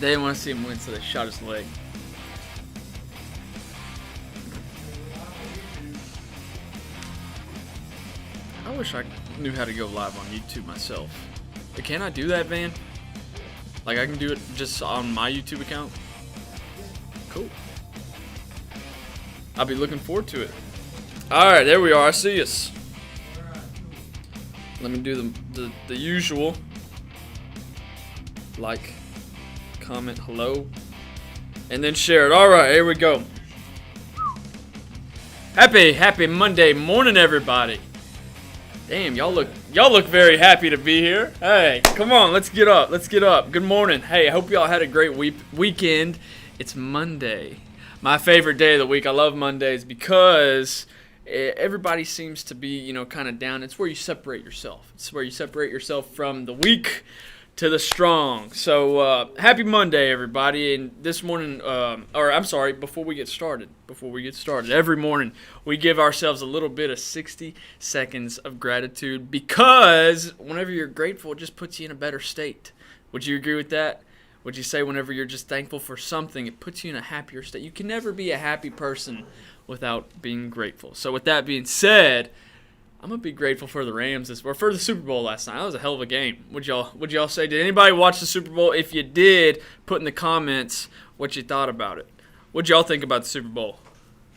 They didn't want to see him win, so they shot his leg. I wish I knew how to go live on YouTube myself. But can I do that, Van? Like, I can do it just on my YouTube account? Cool. I'll be looking forward to it. Alright, there we are. I see us. Let me do the usual. Like, comment, hello, and then share it. Alright, here we go. Happy Monday morning, everybody. Damn, y'all look very happy to be here. Hey, come on, let's get up. Good morning. Hey, I hope y'all had a great weekend. It's Monday. My favorite day of the week. I love Mondays because everybody seems to be, kind of down. It's where you separate yourself. It's where you separate yourself from the weak to the strong. So, happy Monday, everybody. And this morning, before we get started, every morning we give ourselves a little bit of 60 seconds of gratitude because whenever you're grateful, it just puts you in a better state. Would you agree with that? Would you say whenever you're just thankful for something, it puts you in a happier state? You can never be a happy person without being grateful. So with that being said, I'm gonna be grateful for the Rams for the Super Bowl last night. That was a hell of a game. Would y'all say? Did anybody watch the Super Bowl? If you did, put in the comments what you thought about it. What'd y'all think about the Super Bowl?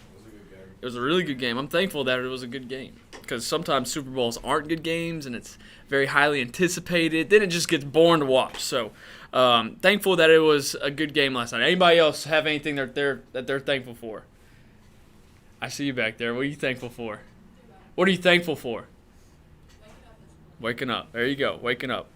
It was a good game. It was a really good game. I'm thankful that it was a good game because sometimes Super Bowls aren't good games and it's very highly anticipated. Then it just gets boring to watch. So thankful that it was a good game last night. Anybody else have anything that they're thankful for? I see you back there. What are you thankful for? What are you thankful for? Waking up. There you go. Waking up.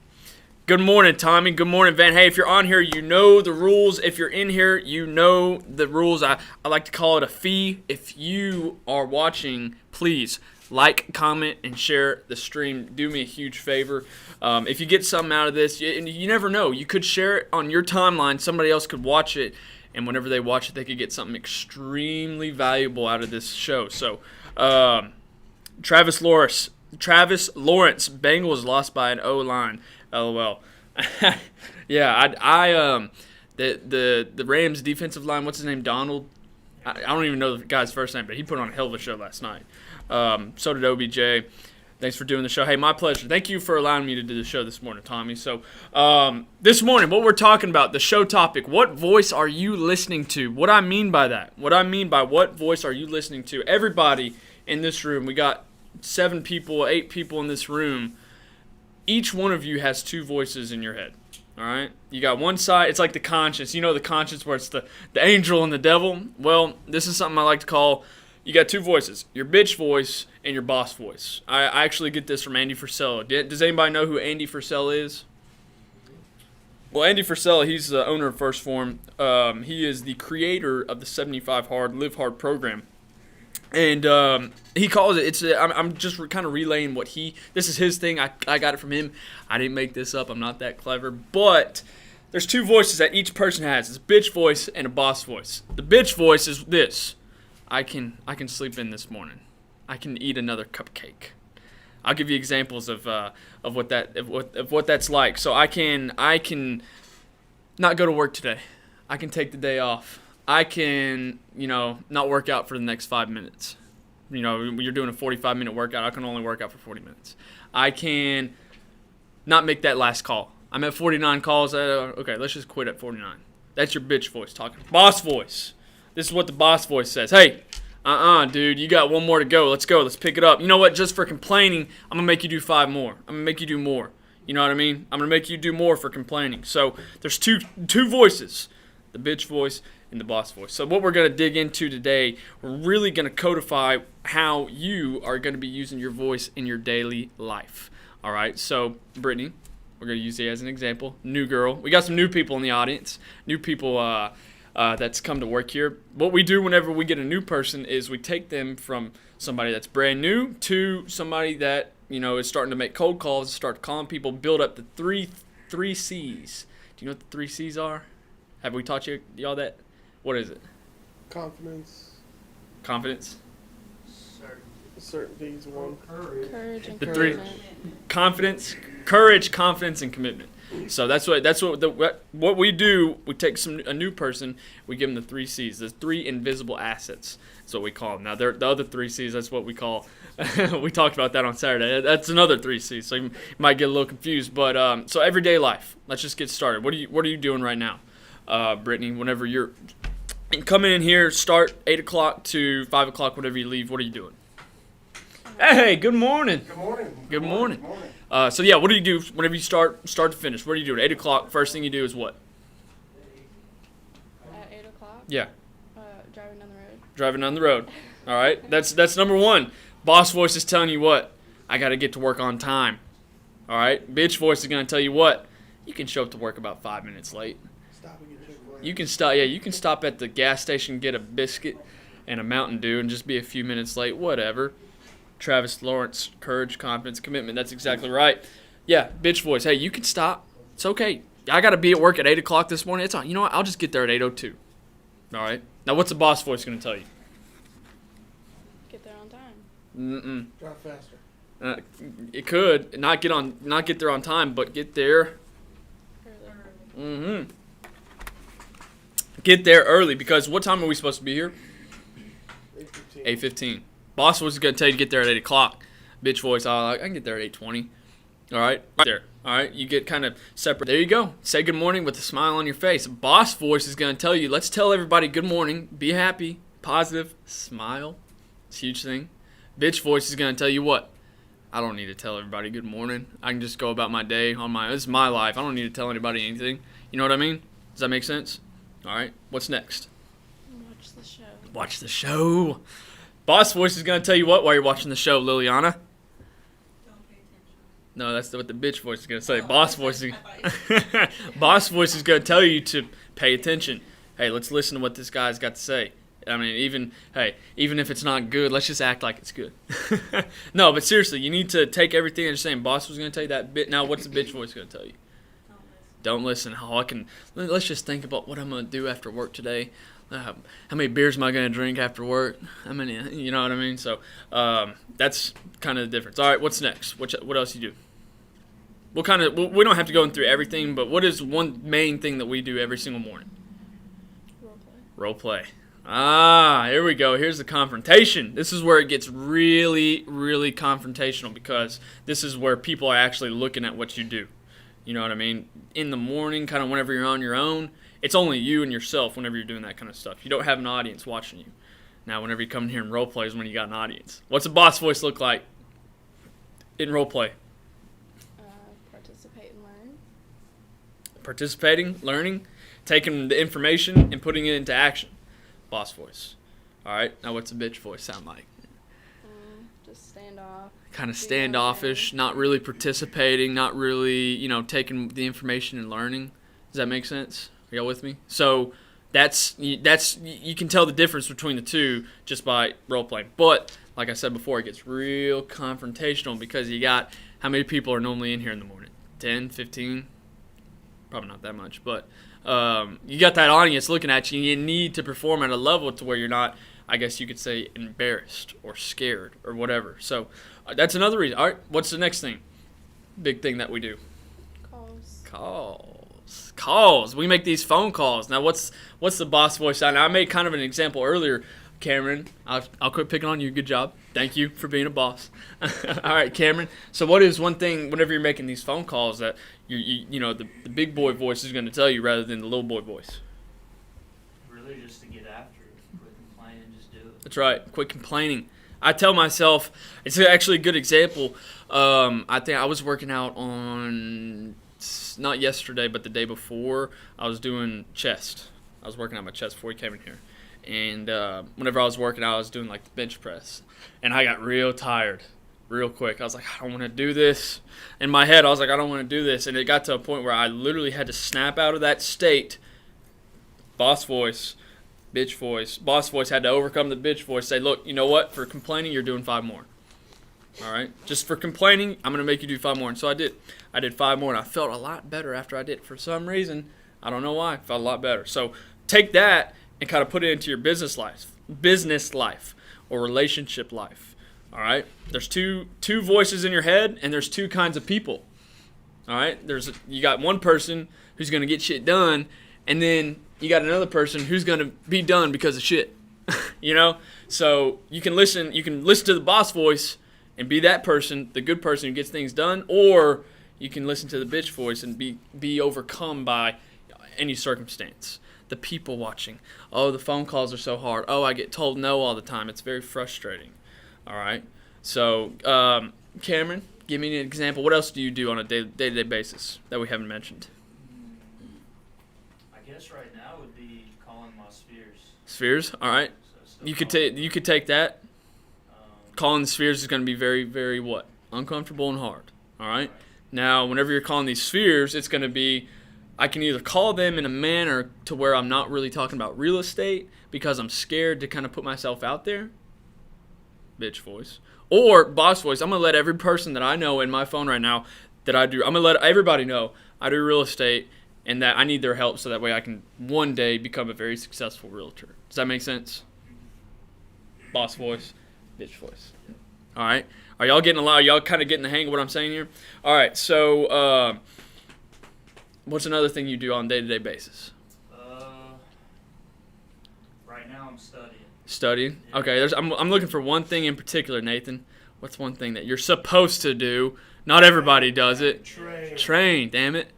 Good morning, Tommy. Good morning, Van. Hey, if you're on here, you know the rules. If you're in here, you know the rules. I like to call it a fee. If you are watching, please like, comment, and share the stream. Do me a huge favor. If you get something out of this, and you never know, you could share it on your timeline. Somebody else could watch it, and whenever they watch it, they could get something extremely valuable out of this show. So, Travis Lawrence, Bengals lost by an O-line. LOL. Yeah, the Rams defensive line, what's his name, Donald? I don't even know the guy's first name, but he put on a hell of a show last night. So did OBJ. Thanks for doing the show. Hey, my pleasure. Thank you for allowing me to do the show this morning, Tommy. So this morning, what we're talking about, the show topic, what voice are you listening to? What I mean by that, what voice are you listening to? Everybody in this room, we got 8 people in this room. Each one of you has 2 voices in your head. All right? You got one side, it's like the conscience. You know the conscience where it's the angel and the devil? Well, this is something I like to call, you got 2 voices, your bitch voice and your boss voice. I actually get this from Andy Frisella. Does anybody know who Andy Frisella is? Well, Andy Frisella, he's the owner of First Form. He is the creator of the 75 Hard, Live Hard program. And he calls it, I'm just kind of relaying this is his thing. I got it from him. I didn't make this up. I'm not that clever. But there's 2 voices that each person has. It's a bitch voice and a boss voice. The bitch voice is this. I can sleep in this morning. I can eat another cupcake. I'll give you examples of what that's like. So I can not go to work today. I can take the day off. I can, not work out for the next 5 minutes. When you're doing a 45-minute workout, I can only work out for 40 minutes. I can not make that last call. I'm at 49 calls. Okay, let's just quit at 49. That's your bitch voice talking. Boss voice. This is what the boss voice says. Hey, dude, you got 1 more to go. Let's go. Let's pick it up. You know what? Just for complaining, I'm going to make you do 5 more. I'm going to make you do more. You know what I mean? I'm going to make you do more for complaining. So there's two voices, the bitch voice and the boss voice. So what we're going to dig into today, we're really going to codify how you are going to be using your voice in your daily life. All right, so Brittany, we're going to use you as an example. New girl. We got some new people in the audience, new people that's come to work here. What we do whenever we get a new person is we take them from somebody that's brand new to somebody that, is starting to make cold calls, start calling people, build up the three C's. Do you know what the 3 C's are? Have we taught y'all that? What is it? Confidence. Confidence? Certainty is one. Courage and The three. encouragement. confidence, courage, confidence, and commitment. So that's what we do. We take a new person, we give them the 3 C's, the 3 invisible assets. That's what we call them. Now the other 3 C's, that's what we call. We talked about that on Saturday. That's another 3 C's. So you might get a little confused. But so everyday life. Let's just get started. What are you doing right now, Brittany? Whenever you're coming in here, start 8 o'clock to 5 o'clock. Whenever you leave, what are you doing? Hey, good morning. Good morning. Good morning. So yeah, what do you do whenever you start to finish? What are you doing? 8 o'clock. First thing you do is what? At 8 o'clock? Yeah. Driving down the road. Driving down the road. All right. That's number 1. Boss voice is telling you what? I got to get to work on time. All right. Bitch voice is going to tell you what? You can show up to work about 5 minutes late. You can stop. Yeah, you can stop at the gas station, get a biscuit and a Mountain Dew, and just be a few minutes late. Whatever. Travis Lawrence, courage, confidence, commitment. That's exactly right. Yeah, bitch voice. Hey, you can stop. It's okay. I got to be at work at 8 o'clock this morning. It's on. You know what? I'll just get there at 8:02. All right. Now, what's the boss voice going to tell you? Get there on time. Drive faster. It could not get there on time, but get there. Early. Get there early, because what time are we supposed to be here? 8:15. 8:15. Boss voice is going to tell you to get there at 8 o'clock. Bitch voice, I can get there at 8:20. All right? Right there. All right? You get kind of separate. There you go. Say good morning with a smile on your face. Boss voice is going to tell you, let's tell everybody good morning. Be happy. Positive. Smile. It's a huge thing. Bitch voice is going to tell you what? I don't need to tell everybody good morning. I can just go about my day on my. This is my life. I don't need to tell anybody anything. You know what I mean? Does that make sense? All right. What's next? Watch the show. Watch the show. Boss voice is going to tell you what while you're watching the show, Liliana? Don't pay attention. No, that's what the bitch voice is going to say. Boss voice is Boss voice is going to tell you to pay attention. Hey, let's listen to what this guy's got to say. I mean, even if it's not good, let's just act like it's good. No, but seriously, you need to take everything they're saying. Boss was going to tell you that bit. Now, what's the bitch voice going to tell you? Don't listen. Let's just think about what I'm going to do after work today. How many beers am I going to drink after work? How many? You know what I mean? So that's kind of the difference. All right, what's next? What else you do? We don't have to go through everything, but what is one main thing that we do every single morning? Role play. Here we go. Here's the confrontation. This is where it gets really, really confrontational, because this is where people are actually looking at what you do. You know what I mean? In the morning, kind of whenever you're on your own, it's only you and yourself whenever you're doing that kind of stuff. You don't have an audience watching you. Now, whenever you come in here and role play is when you got an audience. What's a boss voice look like in role play? Participate and learn. Participating, learning, taking the information and putting it into action. Boss voice. All right. Now, what's a bitch voice sound like? Just stand off. Kind of standoffish, not really participating, not really, taking the information and learning. Does that make sense? Are y'all with me? So that's you can tell the difference between the two just by role playing. But like I said before, it gets real confrontational, because you got how many people are normally in here in the morning? 10, 15? Probably not that much, but you got that audience looking at you, and you need to perform at a level to where you're not, I guess you could say, embarrassed or scared or whatever. So that's another reason. All right, what's the next thing? Big thing that we do? Calls. We make these phone calls. Now, what's the boss voice sound? Now, I made kind of an example earlier. Cameron, I'll quit picking on you. Good job. Thank you for being a boss. All right, Cameron. So what is one thing whenever you're making these phone calls that the big boy voice is going to tell you rather than the little boy voice? Really, just to get after it. Quit complaining, just do it. That's right. Quit complaining. I tell myself, it's actually a good example. I think I was working out on, not yesterday, but the day before. I was doing chest. I was working on my chest before we came in here. And whenever I was working out, I was doing like the bench press. And I got real tired real quick. I was like, I don't want to do this. In my head, I was like, I don't want to do this. And it got to a point where I literally had to snap out of that state. Boss voice, bitch voice. Boss voice had to overcome the bitch voice. Say, look, you know what? For complaining, you're doing 5 more. All right? Just for complaining, I'm going to make you do 5 more. And so I did. I did 5 more, and I felt a lot better after I did it. For some reason, I don't know why, I felt a lot better. So take that and kind of put it into your business life or relationship life. All right? There's two voices in your head, and there's two kinds of people. All right? You got one person who's going to get shit done, and then you got another person who's going to be done because of shit. You know? So you can listen to the boss voice and be that person, the good person who gets things done, or you can listen to the bitch voice and be overcome by any circumstance. The people watching. Oh, the phone calls are so hard. Oh, I get told no all the time. It's very frustrating. All right? So, Cameron, give me an example. What else do you do on a day-to-day basis that we haven't mentioned? I guess right now would be calling my spheres. Spheres? All right. So You could take that. Um, Calling the spheres is going to be very, very what? Uncomfortable and hard. All right? Right. Now, whenever you're calling these spheres, it's going to be, I can either call them in a manner to where I'm not really talking about real estate because I'm scared to kind of put myself out there. Bitch voice. Or boss voice. I'm going to let every person that I know in my phone right now I'm going to let everybody know I do real estate and that I need their help so that way I can one day become a very successful realtor. Does that make sense? Boss voice, bitch voice. All right. Are y'all getting y'all kind of getting the hang of what I'm saying here? All right. So, what's another thing you do on a day-to-day basis? right now I'm studying. Studying? Yeah. Okay. I'm looking for one thing in particular, Nathan. What's one thing that you're supposed to do? Not everybody does it. Train, damn it.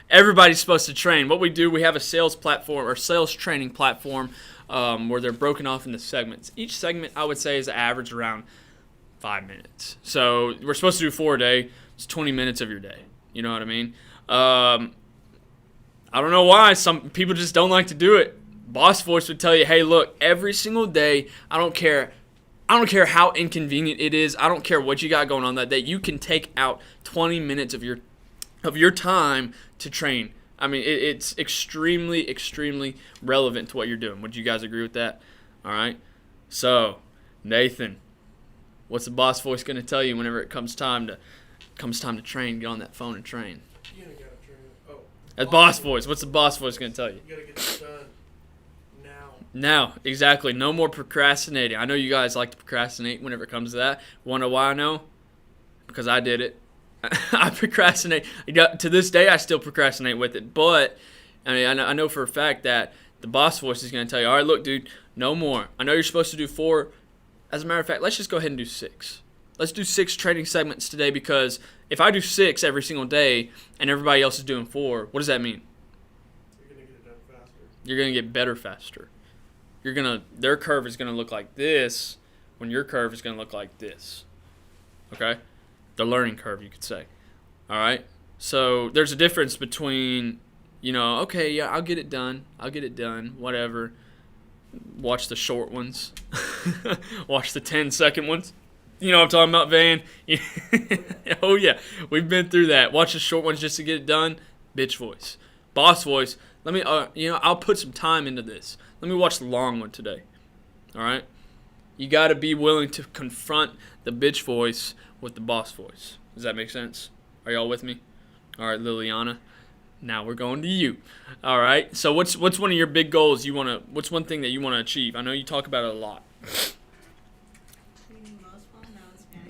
Everybody's supposed to train. What we do, we have a sales platform or sales training platform where they're broken off into segments. Each segment, I would say, is average around 5 minutes. So we're supposed to do 4 a day. It's 20 minutes of your day. You know what I mean? I don't know why. Some people just don't like to do it. Boss voice would tell you, hey, look, every single day, I don't care how inconvenient it is. I don't care what you got going on that day. You can take out 20 minutes of your time to train. I mean, it's extremely, extremely relevant to what you're doing. Would you guys agree with that? All right. So, Nathan, what's the boss voice going to tell you whenever it comes time to train? Get on that phone and train. You gotta train. Oh. That's boss voice. What's the boss voice going to tell you? You gotta get this done now. Now, exactly. No more procrastinating. I know you guys like to procrastinate whenever it comes to that. Want to know why I know? Because I did it. I procrastinate. To this day, I still procrastinate with it. But I mean, I know for a fact that the boss voice is going to tell you, all right, look, dude, no more. I know you're supposed to do 4. As a matter of fact, let's just go ahead and do 6. Let's do 6 training segments today because if I do 6 every single day and everybody else is doing 4, what does that mean? You're gonna get it done faster. You're going to get better faster. Their curve is going to look like this when your curve is going to look like this. Okay? The learning curve, you could say. All right? So there's a difference between, okay, yeah, I'll get it done, whatever. Watch the short ones. Watch the 10-second ones. You know what I'm talking about, Van? Oh, yeah. We've been through that. Watch the short ones just to get it done. Bitch voice. Boss voice. Let me, I'll put some time into this. Let me watch the long one today. All right? You got to be willing to confront the bitch voice with the boss voice. Does that make sense? Are y'all with me? All right, Liliana. Now we're going to you. All right. So what's one of your big goals what's one thing that you want to achieve? I know you talk about it a lot.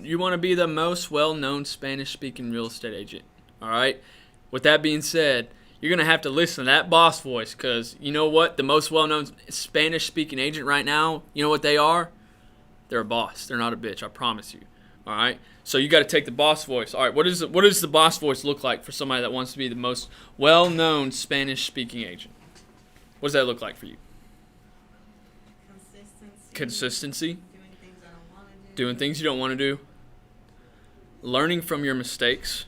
You want to be the most well-known Spanish-speaking real estate agent. All right. With that being said, you're going to have to listen to that boss voice because you know what? The most well-known Spanish-speaking agent right now, you know what they are? They're a boss. They're not a bitch. I promise you. All right. So you got to take the boss voice. All right. What does the boss voice look like for somebody that wants to be the most well-known Spanish-speaking agent? What does that look like for you? Consistency. Doing things you don't want to do. Learning from your mistakes.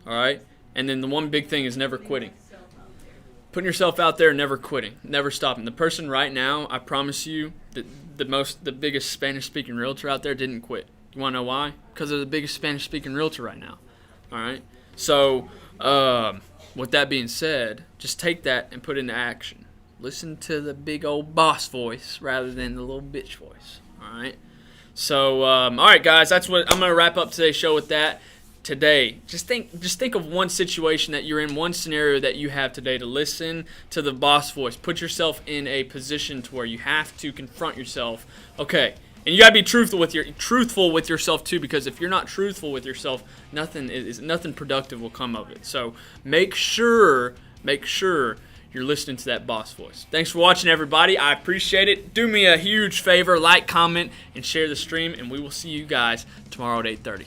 All right. And then the one big thing is never quitting. Putting yourself out there and never quitting. Never stopping. The person right now, I promise you, the biggest Spanish-speaking realtor out there didn't quit. You want to know why? Because they're the biggest Spanish-speaking realtor right now. All right? So, with that being said, just take that and put it into action. Listen to the big old boss voice rather than the little bitch voice. All right? So, all right, guys, that's what I'm going to wrap up today's show with that. Today, just think of one situation that you're in, one scenario that you have today to listen to the boss voice. Put yourself in a position to where you have to confront yourself. Okay, And you gotta be truthful with yourself too, because if you're not truthful with yourself, nothing productive will come of it. So make sure you're listening to that boss voice. Thanks for watching, everybody. I appreciate it. Do me a huge favor, like, comment, and share the stream, and we will see you guys tomorrow at 8:30.